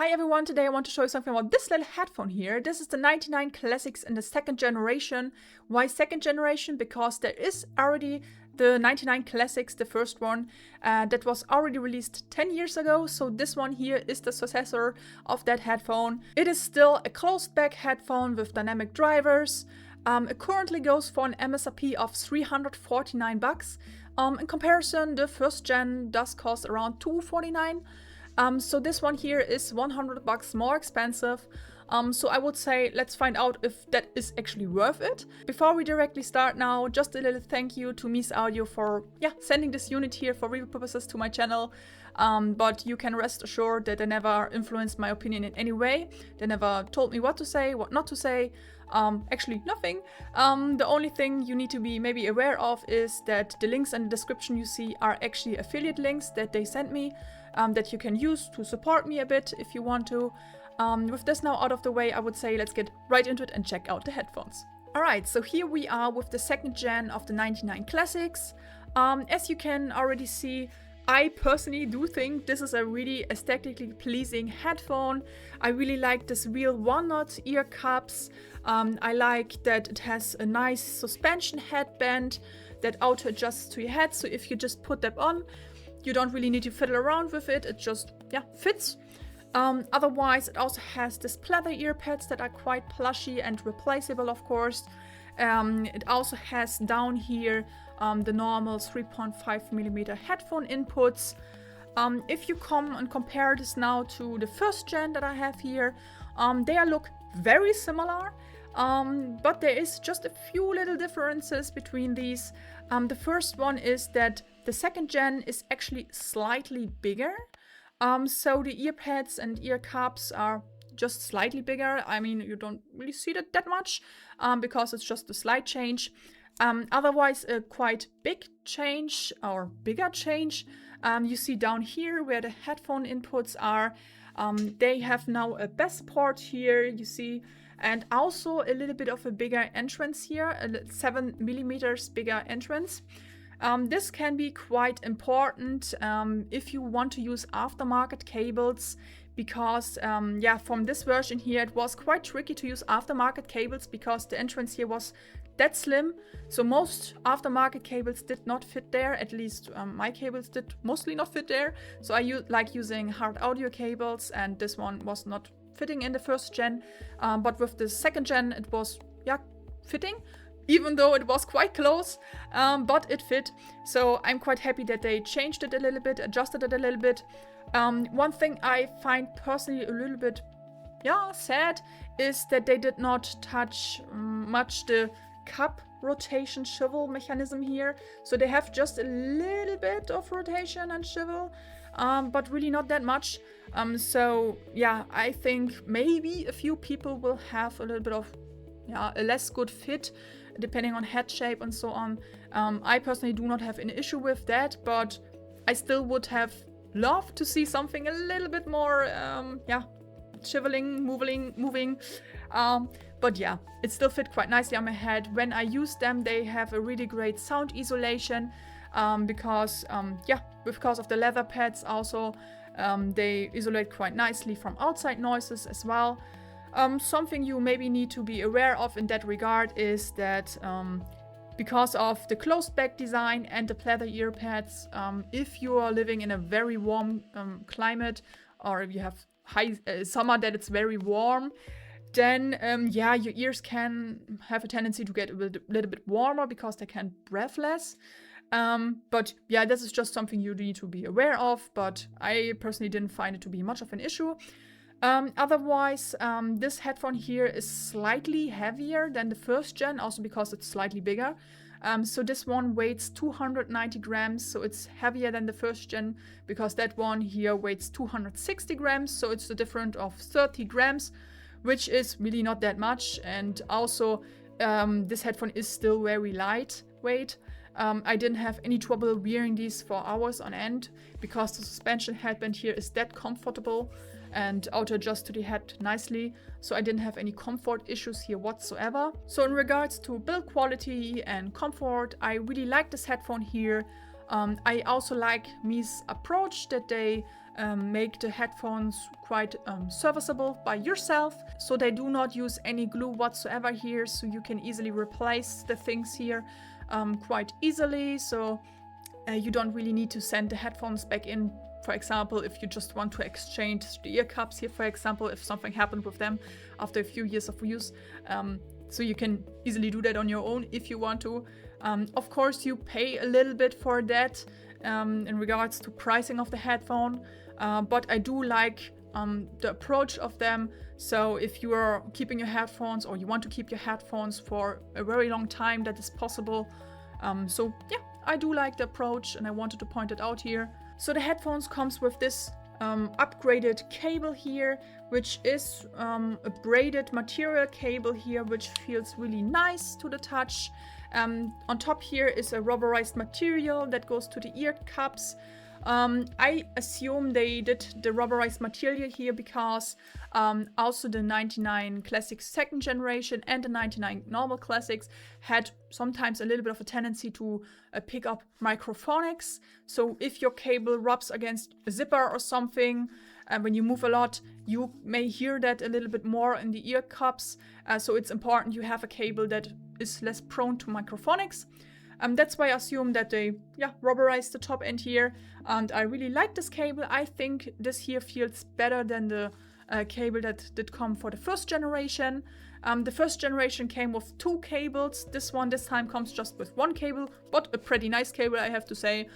Hi everyone, today I want to show you something about this little headphone here. This is the 99 Classics in the second generation. Why second generation? Because there is already the 99 Classics, the first one, that was already released 10 years ago. So this one here is the successor of that headphone. It is still a closed back headphone with dynamic drivers. It currently goes for an MSRP of 349 bucks. In comparison, the first gen does cost around 249. So this one here is 100 bucks more expensive. So I would say let's find out if that is actually worth it. Before we directly start now, just a little thank you to Meze Audio for sending this unit here for review purposes to my channel. But you can rest assured that they never influenced my opinion in any way. They never told me what to say, what not to say. Actually nothing. The only thing you need to be maybe aware of is that the links in the description you see are actually affiliate links that they sent me. That you can use to support me a bit if you want to. With this now out of the way, I would say let's get right into it and check out the headphones. Alright, so here we are with the second gen of the 99 Classics. As you can already see, I personally do think this is a really aesthetically pleasing headphone. I really like this real walnut ear cups. I like that it has a nice suspension headband that auto adjusts to your head, so if you just put that on, you don't really need to fiddle around with it, it just, fits. Otherwise, it also has this pleather ear pads that are quite plushy and replaceable, of course. It also has down here the normal 3.5mm headphone inputs. If you come and compare this now to the first gen that I have here, they look very similar. But there is just a few little differences between these. The first one is that the second gen is actually slightly bigger. So the ear pads and ear cups are just slightly bigger. I mean, you don't really see that much because it's just a slight change. Otherwise, a quite big change or bigger change. You see down here where the headphone inputs are. They have now a bass port here, you see. And also a little bit of a bigger entrance here, a 7mm bigger entrance. This can be quite important if you want to use aftermarket cables, because from this version here it was quite tricky to use aftermarket cables because the entrance here was that slim. So most aftermarket cables did not fit there, at least my cables did mostly not fit there. So I like using hard audio cables, and this one was not fitting in the first gen, but with the second gen it was fitting, even though it was quite close, but it fit. So I'm quite happy that they changed it a little bit, adjusted it a little bit. One thing I find personally a little bit sad is that they did not touch much the cup rotation swivel mechanism here. So they have just a little bit of rotation and swivel, but really not that much. So I think maybe a few people will have a little bit of a less good fit depending on head shape and so on. I personally do not have an issue with that, but I still would have loved to see something a little bit more shiveling, moving. But it still fit quite nicely on my head. When I use them, they have a really great sound isolation because of the leather pads also. They isolate quite nicely from outside noises as well. Something you maybe need to be aware of in that regard is that because of the closed back design and the pleather ear pads, if you are living in a very warm climate, or if you have high summer that it's very warm, then your ears can have a tendency to get a little bit warmer because they can breathe less. But this is just something you need to be aware of, but I personally didn't find it to be much of an issue. Otherwise, this headphone here is slightly heavier than the first gen, also because it's slightly bigger. So this one weighs 290 grams, so it's heavier than the first gen, because that one here weighs 260 grams, so it's a difference of 30 grams, which is really not that much. And also, this headphone is still very lightweight. I didn't have any trouble wearing these for hours on end, because the suspension headband here is that comfortable and auto adjust to the head nicely, so I didn't have any comfort issues here whatsoever. So in regards to build quality and comfort, I really like this headphone here. I also like Meze's approach that they make the headphones quite serviceable by yourself. So they do not use any glue whatsoever here, so you can easily replace the things here quite easily. So you don't really need to send the headphones back in. For example, if you just want to exchange the ear cups here, for example, if something happened with them after a few years of use. So you can easily do that on your own if you want to. Of course, you pay a little bit for that in regards to pricing of the headphone, but I do like the approach of them. So if you are keeping your headphones, or you want to keep your headphones for a very long time, that is possible. So yeah, I do like the approach, and I wanted to point it out here. So the headphones comes with this upgraded cable here, which is a braided material cable here, which feels really nice to the touch. On top here is a rubberized material that goes to the ear cups. I assume they did the rubberized material here because also the 99 Classics second generation and the 99 normal Classics had sometimes a little bit of a tendency to pick up microphonics. So if your cable rubs against a zipper or something, when you move a lot, you may hear that a little bit more in the ear cups. So it's important you have a cable that is less prone to microphonics. That's why I assume that they rubberized the top end here, and I really like this cable. I think this here feels better than the cable that did come for the first generation. The first generation came with 2 cables. This time comes just with 1 cable, but a pretty nice cable, I have to say.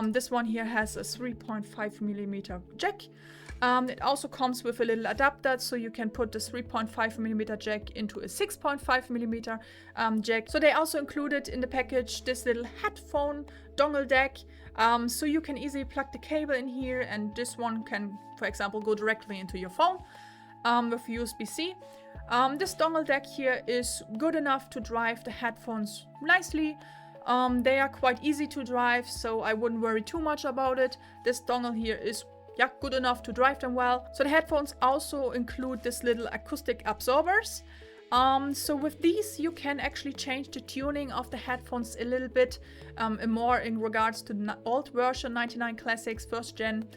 This one here has a 3.5mm jack. It also comes with a little adapter, so you can put the 3.5mm jack into a 6.5mm jack. So they also included in the package this little headphone dongle deck, so you can easily plug the cable in here, and this one can, for example, go directly into your phone with USB-C. This dongle deck here is good enough to drive the headphones nicely. They are quite easy to drive, so I wouldn't worry too much about it. This dongle here is good enough to drive them well. So the headphones also include this little acoustic absorbers. So with these you can actually change the tuning of the headphones a little bit more in regards to the old version 99 Classics first gen.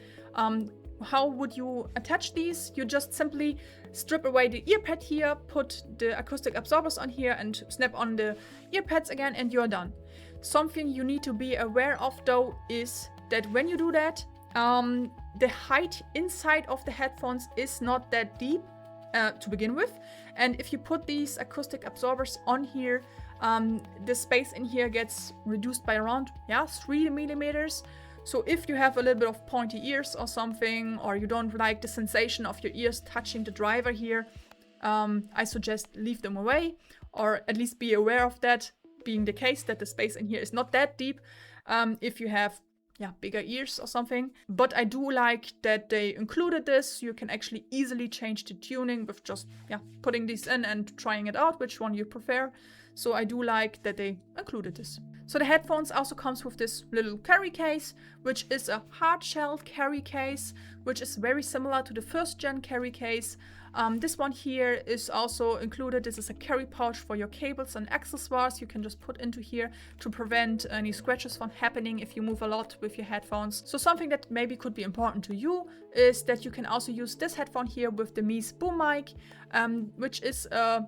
How would you attach these? You just simply strip away the ear pad here, put the acoustic absorbers on here, and snap on the ear pads again, and you're done. Something you need to be aware of though is that when you do that, the height inside of the headphones is not that deep to begin with, and if you put these acoustic absorbers on here, the space in here gets reduced by around 3mm. So if you have a little bit of pointy ears or something, or you don't like the sensation of your ears touching the driver here, I suggest leave them away, or at least be aware of that being the case, that the space in here is not that deep if you have bigger ears or something. But I do like that they included this. You can actually easily change the tuning with just putting these in and trying it out, which one you prefer. So I do like that they included this. So the headphones also comes with this little carry case, which is a hard shell carry case, which is very similar to the first gen carry case. This one here is also included. This is a carry pouch for your cables and accessories you can just put into here to prevent any scratches from happening if you move a lot with your headphones. So something that maybe could be important to you is that you can also use this headphone here with the Meze Boom Mic, which is a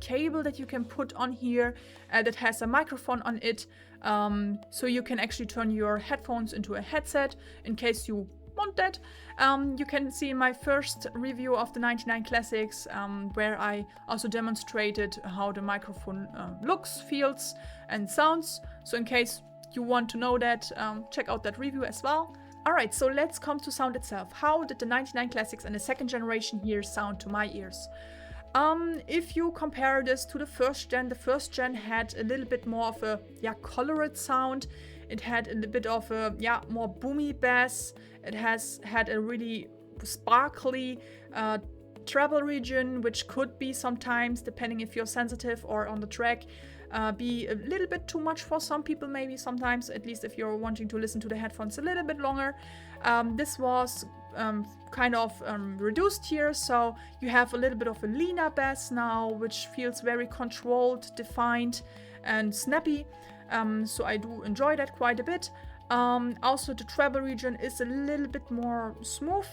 cable that you can put on here that has a microphone on it. So you can actually turn your headphones into a headset in case you want that. You can see in my first review of the 99 Classics where I also demonstrated how the microphone looks, feels and sounds. So in case you want to know that, check out that review as well. Alright, so let's come to sound itself. How did the 99 Classics and the second generation here sound to my ears? If you compare this to the first gen had a little bit more of a colored sound. It had a little bit of a more boomy bass. It has had a really sparkly treble region, which could be sometimes, depending if you're sensitive or on the track, be a little bit too much for some people, maybe sometimes, at least if you're wanting to listen to the headphones a little bit longer. This was kind of reduced here, so you have a little bit of a leaner bass now, which feels very controlled, defined and snappy. So I do enjoy that quite a bit. Also, the treble region is a little bit more smooth.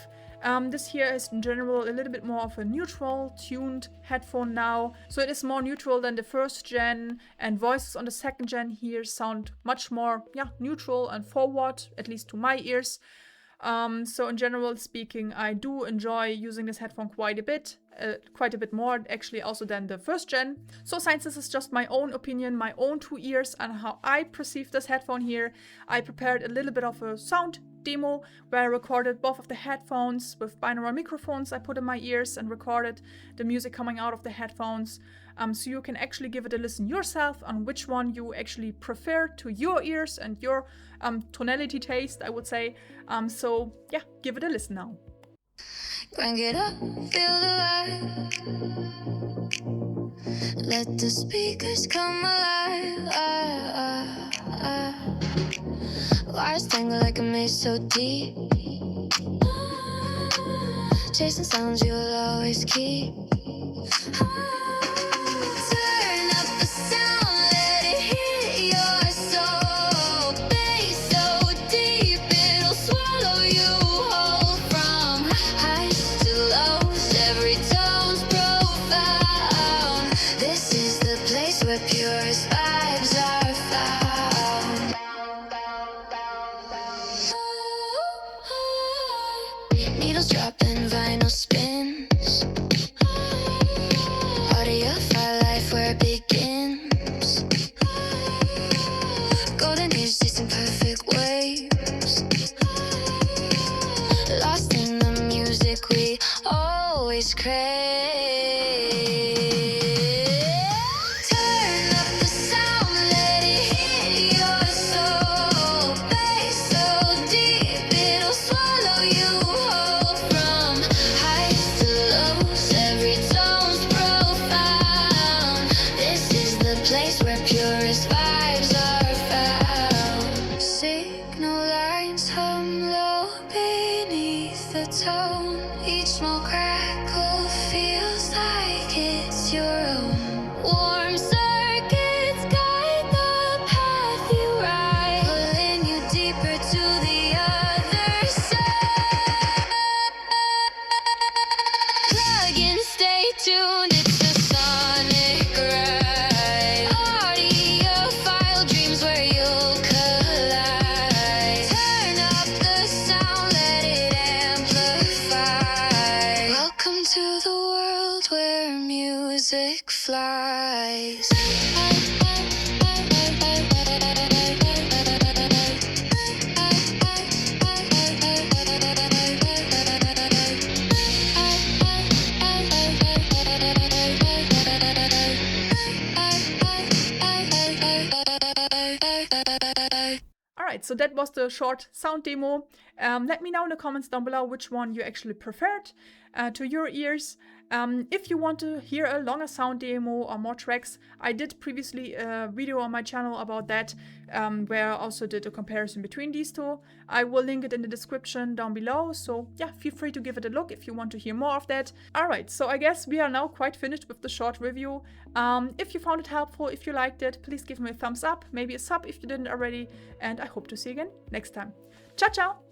This here is in general a little bit more of a neutral tuned headphone now. So it is more neutral than the first gen, and voices on the second gen here sound much more neutral and forward, at least to my ears. So in general speaking, I do enjoy using this headphone quite a bit more actually also than the first gen. So since this is just my own opinion, my own 2 ears and how I perceive this headphone here, I prepared a little bit of a sound demo where I recorded both of the headphones with binaural microphones I put in my ears and recorded the music coming out of the headphones. So you can actually give it a listen yourself on which one you actually prefer to your ears and your tonality taste, I would say. So yeah, give it a listen now. Crank it up, feel the vibe. Let the speakers come alive. Wires tangle like a maze so deep. Chasing sounds you'll always keep. Turn up the sound, let it hit your soul. Bass so deep, it'll swallow you whole. From highs to lows, every tone's profound. This is the place where purest vibes are found. Needles dropping, vinyl spins. Audiophile life where it begins. Golden age chasing perfect waves. Lost in the music we always crave. Turn up the sound, let it hit your soul. Bass so deep, it'll swallow you whole. From highs to lows, every tone's profound. This is the place where purest vibes are found. Signal lines hum low beneath the tone. Each small crackle feels like it's your own. Warm circuits guide the path you ride, pulling you deeper to the other side. Plug in, stay tuned, it's a sonic ride. Audiophile dreams where you'll collide. Turn up the sound, let it amplify. Welcome to the world where music flies. Alright, so that was the short sound demo. Let me know in the comments down below which one you actually preferred to your ears. If you want to hear a longer sound demo or more tracks, I did previously a video on my channel about that, where I also did a comparison between these two. I will link it in the description down below, so yeah, feel free to give it a look if you want to hear more of that. Alright, so I guess we are now quite finished with the short review. If you found it helpful, if you liked it, please give me a thumbs up, maybe a sub if you didn't already, and I hope to see you again next time. Ciao, ciao!